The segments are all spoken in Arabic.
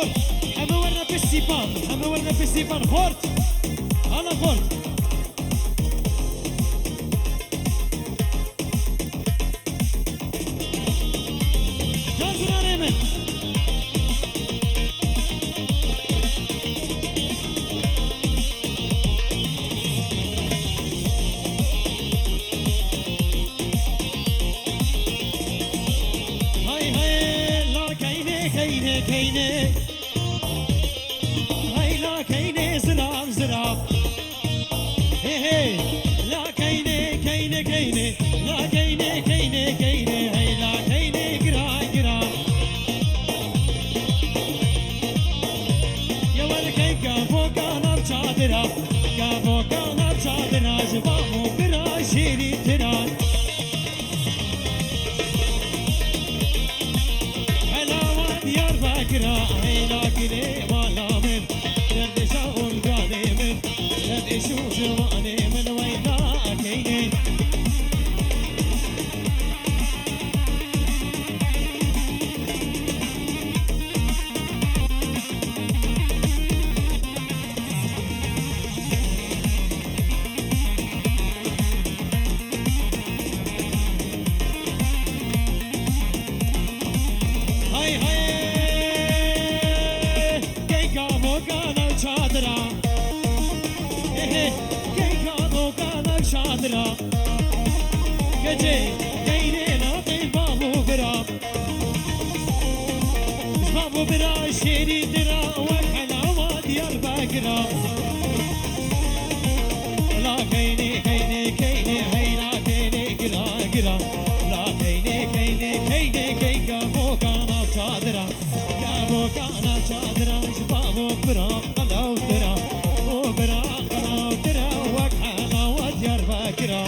خورد همه ورنه فستیفال همه ورنه فستیفال خورد حالا خورد جازنانه من كيني هاي لا كيني زراب زراب هي هي لا كيني كيني كيني لا كيني كيني كيني هاي لا كيني قرا قرا يا ولكي كافو كان بشادرا كافو كان بشادرا جبامو قرا شيري تران كرا عينا كلي وانا من رد شاول قاني من رد شو جواني من وينا كيني هاي هاي شادرا كجي كينينا طيب بابو برا بابو برا شيري درا والحلاوة ديال باقرا لا كيني كيني كيني هينا كيني قرا قرا لا كيني كيني كيني كي كابو كانا شادرا كابو كانا شادرا بابو برا قلاو درا وبرا قلاو درا وحلاوة ديال باقرا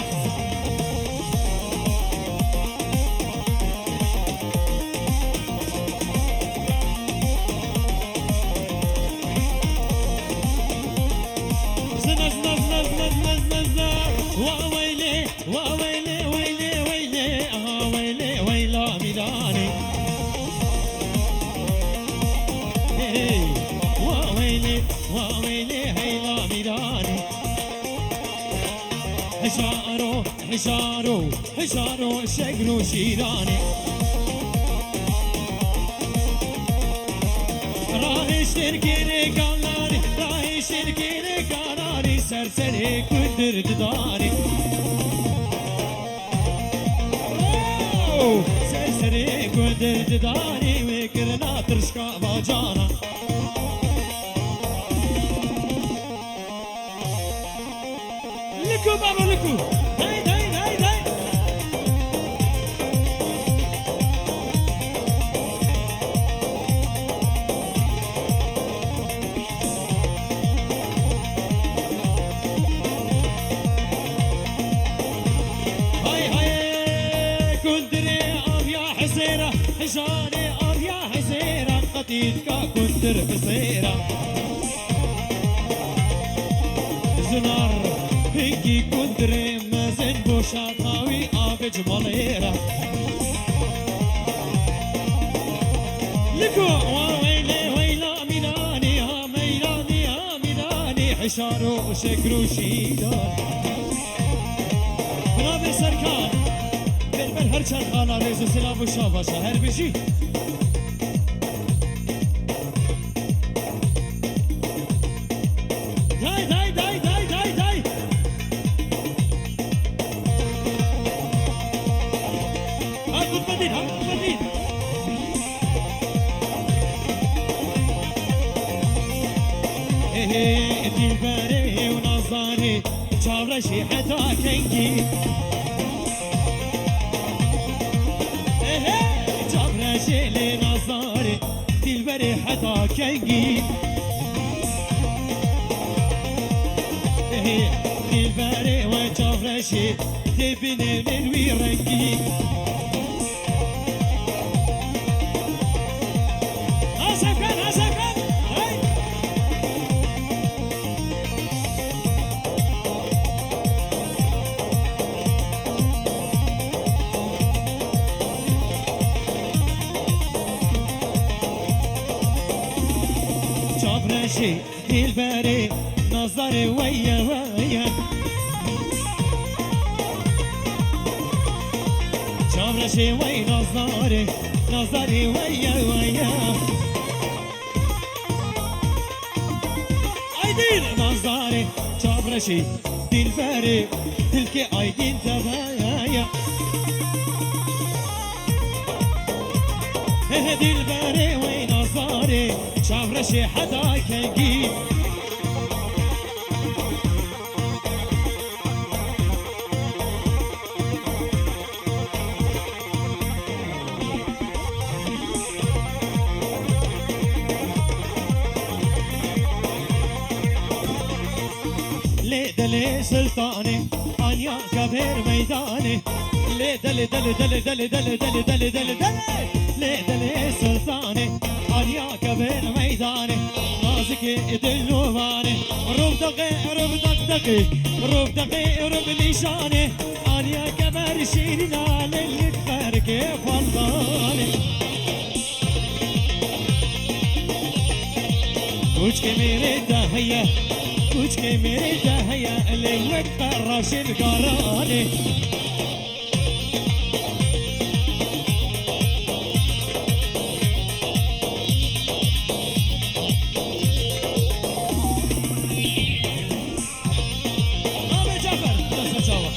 وويلي وويلي ويلي ويلي ويلي ويلا ميلاني وويلي وويلي هيلا ميلاني حشارو حشارو حشارو شقرو شيراني راهي شركيني قالاني راهي شركيني قالاني سرسري كدر دداني سرسري كدر دداني وكرنا ترشكا باجانا لكو بابا لكو هاي هاي هاي هاي هاي هاي كندري أبيا حزيرة حجاري أبيا حزيرة قتيلك كندر بصيرة زنار هيكي كندري مازن بوشاطاوي آب جماليرة لكو وويلي ويلا ميلاني ها ميلاني ها ميلاني حشارو شكرو شيدان برابر سركان بربر هر چند خالا ريزو سلام و شاباشا هر بشي داي داي داي داي داي داي هاكو بدين هاكو بدين ايه دلبري ونظاري شاورشي حتى كنجي شيلي نظاري دلبري حتى كنجي دلبري وجافرشي تبني من ويرنجي أسكن أسكن هاي شي دلبري نظري ويا ويا شي وي نظري نظري ويا ويا ايدين نظري شي دلبري تلكي ايدين تبايا دلبري وي نظري شي حدا كيجي دلي سلطاني انيا كبير ميداني لي دلي دلي دلي دلي دلي دلي دلي دلي دلي لي دلي سلطاني انيا كبير ميداني نازكي دلواني روب دقي روب دقدقي روب دقي روب نشاني انيا كبير شيلنا للي تفركي فضاني कुछ के मेरे दहिया कुछ के मेरे दहिया ले वक्राश القراني ابو جعفر بس جوا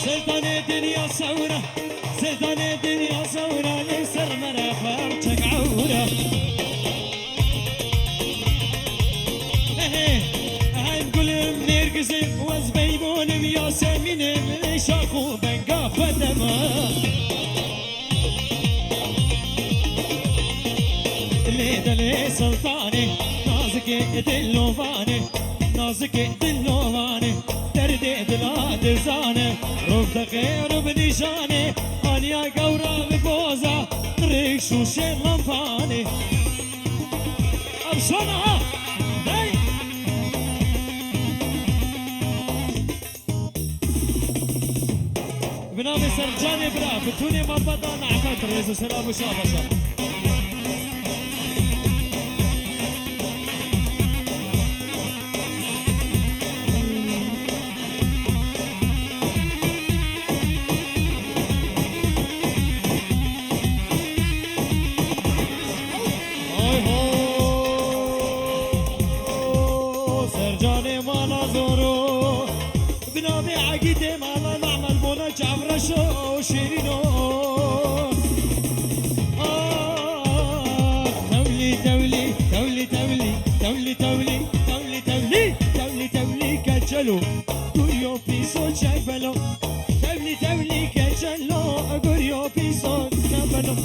سلطان الدنيا ثورة سلطان الدنيا ثورة ليسر مرا فرتك عورة هنقول منرقزم وزبيبون بياسمين ليش اخو بنقا فدما لي سلطاني نازك دلواني نازك دلواني دردي دلاد زاني رفض غير بنشاني انيا قورا ببوزة طريق شوشين لمفاني ابشرها داي بنامي سرجاني برا بتوني ما بدأ نعمل ريزو سلام وشابشا بنامي عقيدة ما نعمل بونا جعفرشو شيرينو تولي تولي تولي تولي تولي تولي تولي تولي تولي تولي كجلو قريو بيسو شايفلو تولي تولي كجلو قريو بيسو شايفلو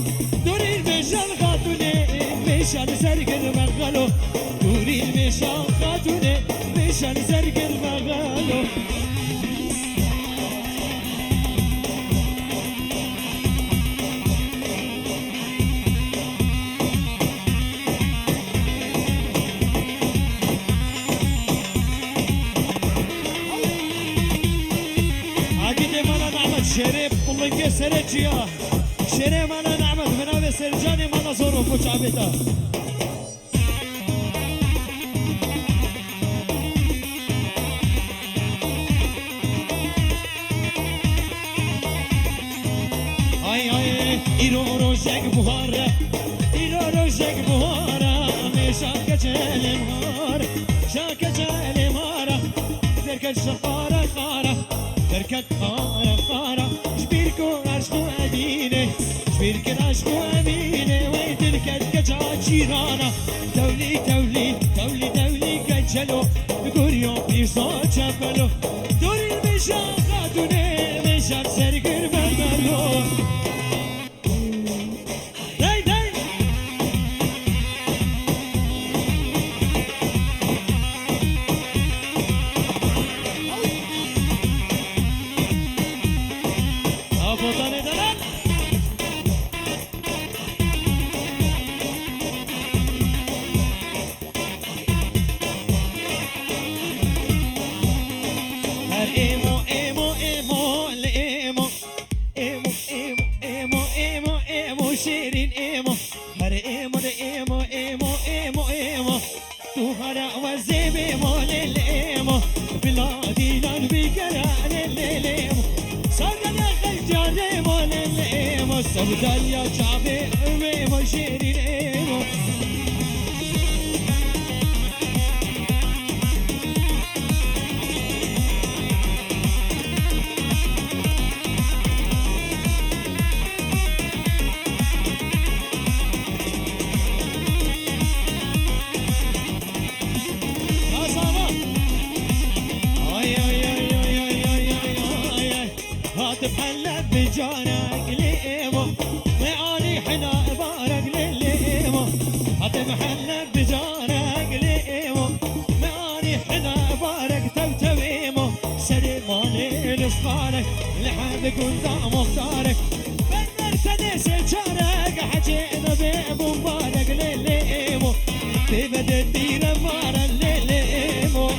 دوري المشان خاتوني مشان سرقر مغلو دوري المشان خاتوني مشان سرقر مغلو شريف طلنقي سرجيا شريف انا نعمت من ابي سرجاني ما نزوره فوش عبيتا هاي هاي ايرو روجك بوهارة ايرو روجك بوهارة مشاكة جالي مهار شاكة جالي مهارة تركت شقارة خارة تركت خارة خارة جبيركو عشقو أديني جبيرك عشقو أميني ويتركت كجات شيرانا تولي تولي تولي تولي كجلو قريو بيصوت شفلو دوري المشان خاتوني مشان سرقر بغلو داي داي أبو طاني دلال هر إيمو إيمو إيمو وزيبي مول الليمو بلادي لان بقران الليمو صدق الجاني مول الليمو سودال يا شعبي ميمو شيري ليمو تتحلب بجانك ليمو معاني حنا بارك لليمو هتمحلب بجانك ليمو معاني حنا بارك توتويمو سليماني لصفارك لحد قدام مختارك بالمرتدس شارك حجينا بيبو مبارك لليمو تبدأ الدين مبارك لليمو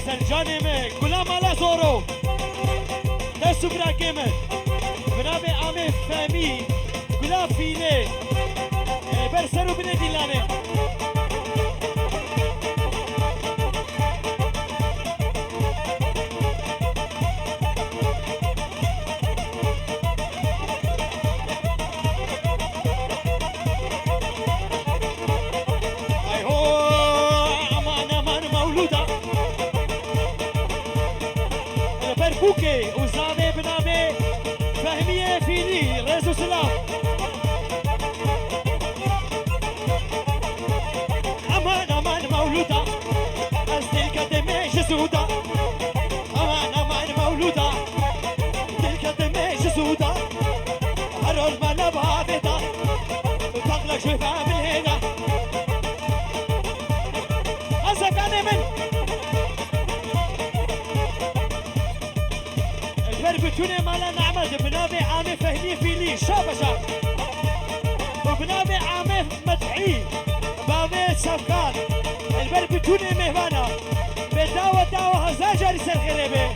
سرجانمه گلام مالا زورو دستو براکمه بنابه آمه فهمی گلام فیله برسرو بنه دیلانه بوكي وزامي بنامي فهمية فيني رئيس سلام أمان أمان مولودة أزدل قدمي جسودة أمان أمان مولودة أزدل قدمي جسودة هرول ما نبها بيتا وتغلق شفا من هنا أزكاني من بتوني مالا نعمد بنابي عامي فهمي فيلي شابشا وبنابي عامي مدحي بابي سفكان البر بتوني مهوانا بداوة داوة هزاجر سرغريبي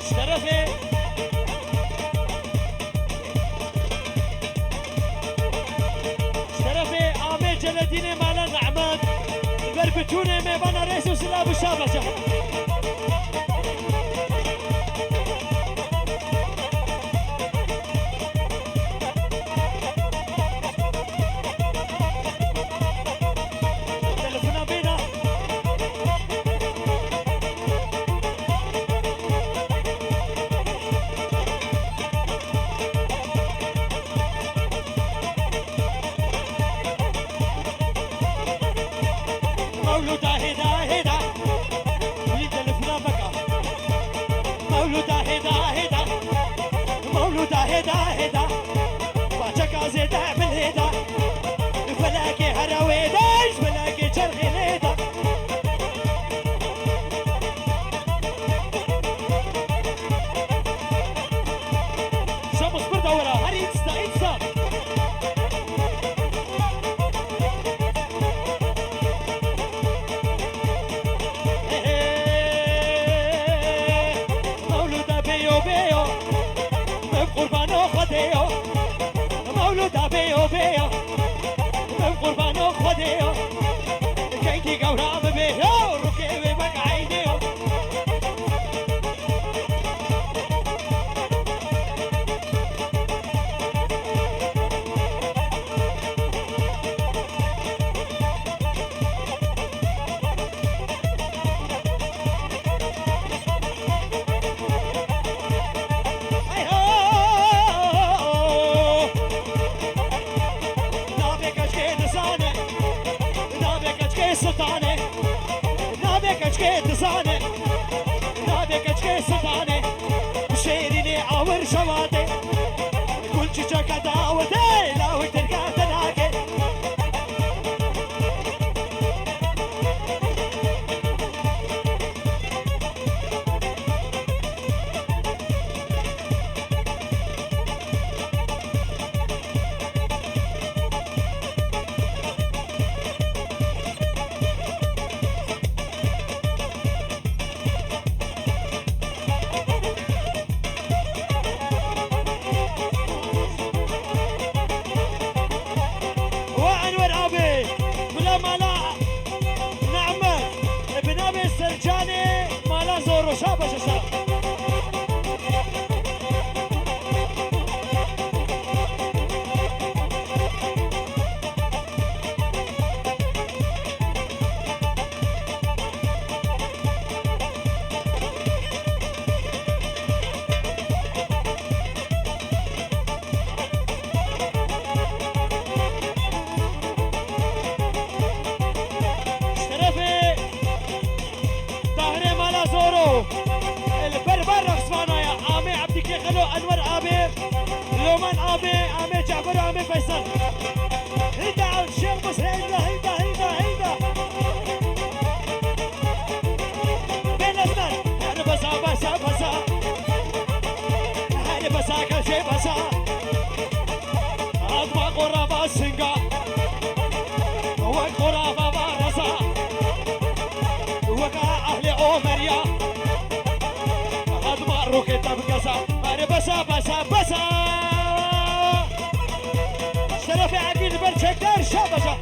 اشترفي جلديني مالا نعمد البربتوني ميبانا رئيس وسلاب الشابشة تلفنا بينا مولودة هدا هدا وليد الفنا بقى مولودة هدا هدا مولودة هدا هدا باجكا زيدا بالهدا فلاكي هراوي دايش فلاكي جرغي ليدا شمس برده ورا هري انستا انستا مولودة بيو بيو من قربانو خديو كيكي قورام بيو ركيبي مقعيديو كشكي سلطاني نابي كشكي تزاني نابي كشكي سلطاني شيريني عور شواتي كل شجاك داودي لا وتركا تلاقي شابه شاب لومان آبي آمي جعفر آمي فيصل هيدا على الشيخ بس هيدا بين الزمن يعني بسا يعني بسا كل شي بسا أضمى قرابة سنقا وقرابة بارسا وقع أهل عمريا أضمى روكي تبقسا يعني بسا شرفي عقيد برشكر شابشا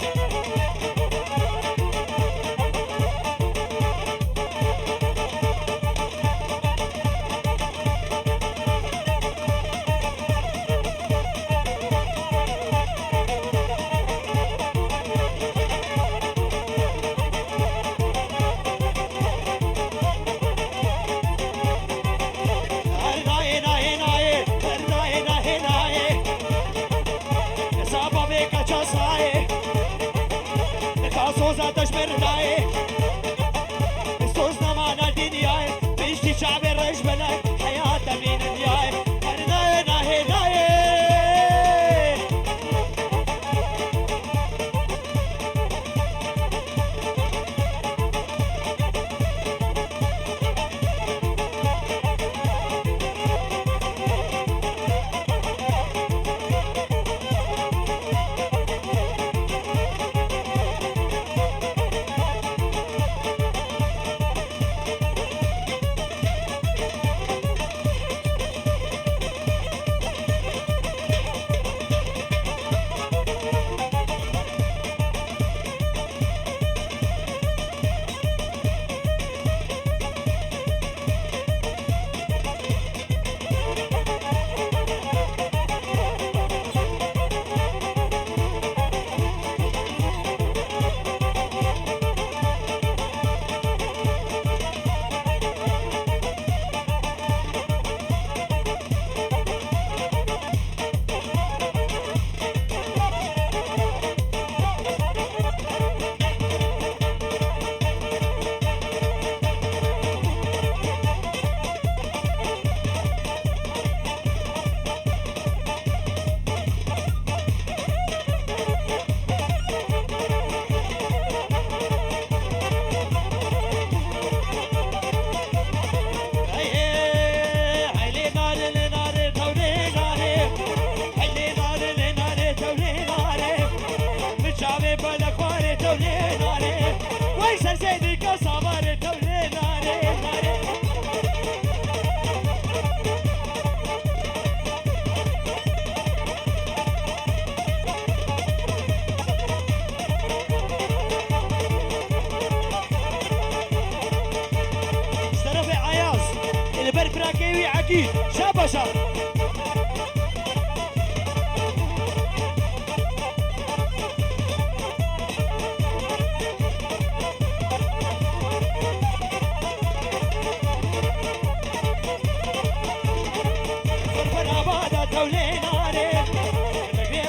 شعب الرج بلاي حياته من الجاي هرناي ناهي ناهي البربراكيوي عقيد شابشا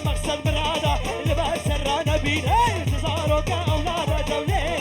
مقصد براده اللي بقى سرانا بينا انتظارك اولاد دولين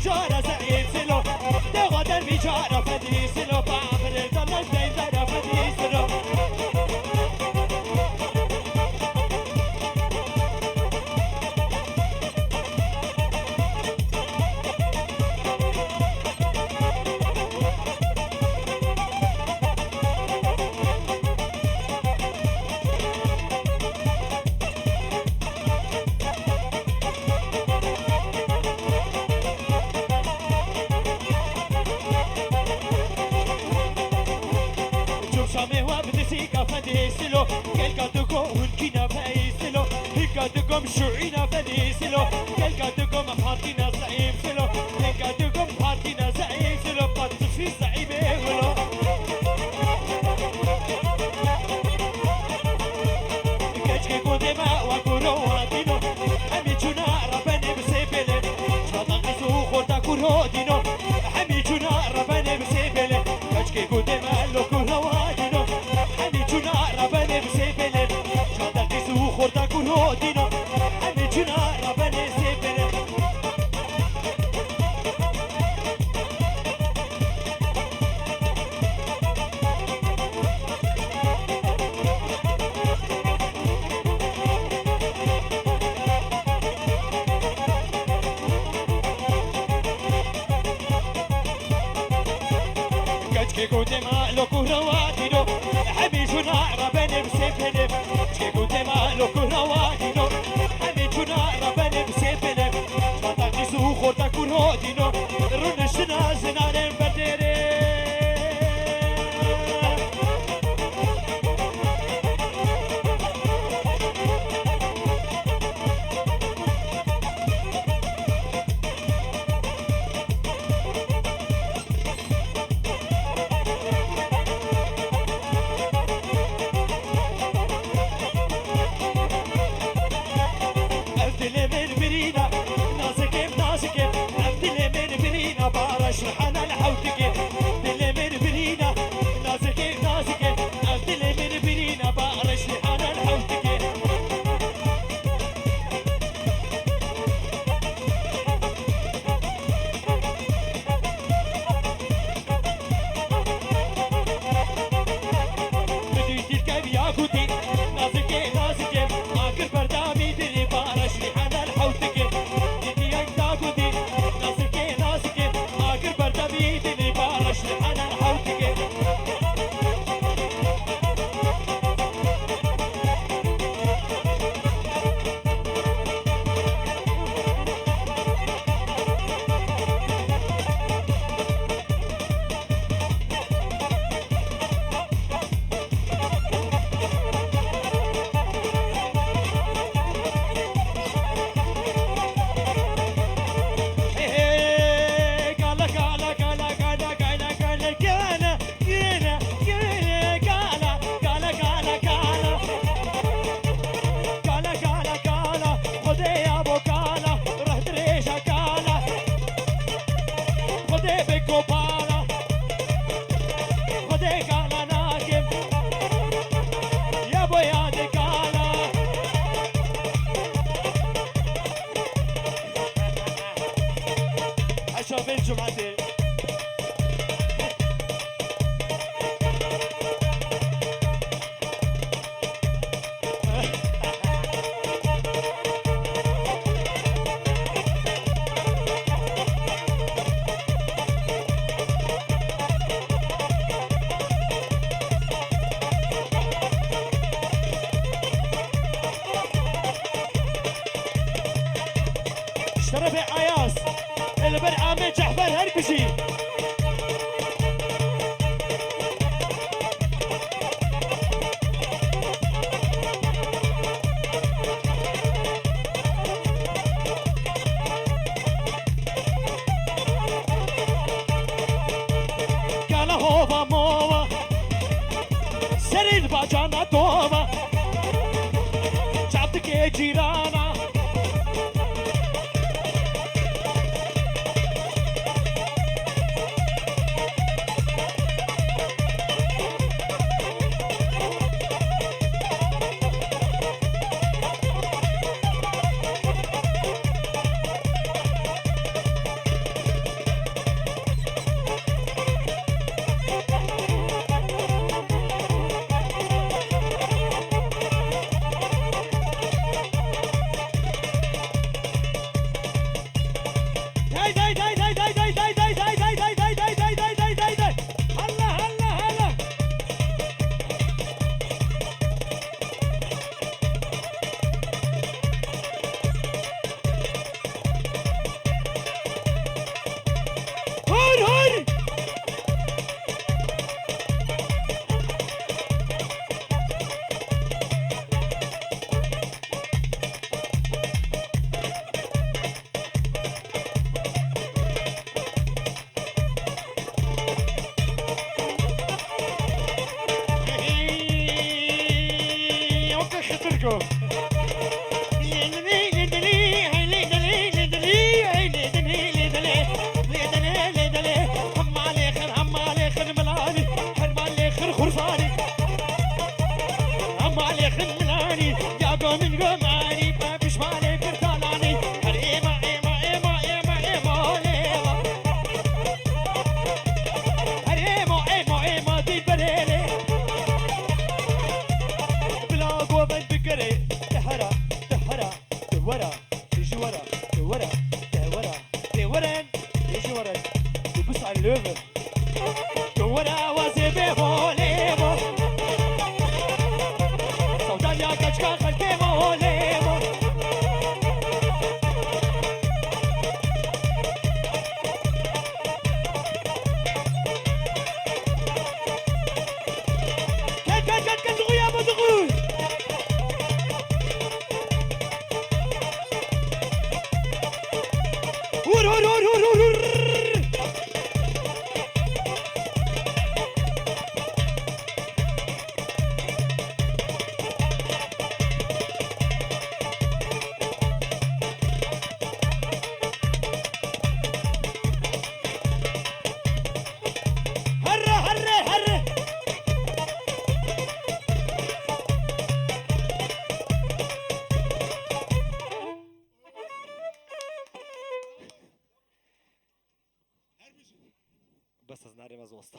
جارة زعيم سلو تغدر بجارة فدي سلو بعبر الضلال دايما فدي سلو شامي وابدسيكا فديسلو كالكاتكو ونكينا فايسلو هيكاتكم شعينا فديسلو كالكاتكم حاطينا زعيم سلو هيكاتكم حاطينا زعيم سلو بطفي زعيمي ولو كاجكي كودي ما وكورو وادينو حمي جونا رباني بسيبلي شاطا قسو خورتا كورو دينو حمي جونا رباني بسيبلي كاجكي كودي ما لو كورو وادينو خورتا كورو دينو همي جنا رباني سيبلي كاجكي كودي ما لو كورو وادينو همي جنا رباني بسيبلي كاجكي كودي ما لو كورو وادينو همي جنا رباني بسيبلي شاطا قسو خورتا كورو دينو رونشنا زنانين بديري شرحنا الحوتك دلي من برينا نازكي نازكي دلي من برينا بقرا شرحنا الحوتك بديت الكاب يا كوتي نازكي نازكي اخر بردامي دلي بقرا شرحنا الحوتك ديتي يا كوتي نازكي نازكي بيدني بارش لحنا الحوتك شوف الجمعة اشترى عياس البرعامي جحفر هربشي قال هوبا موبا سرير باجانا توبا جابتك يا جيرانا ورا يجي ورا ورا ورا ورا يجي ورا يبص على اللوفر ورا وزبي بوليمو صوتان يا كشكا خلكي موليمو كان دغيا مدغول هور هره بس از نریم از وسطا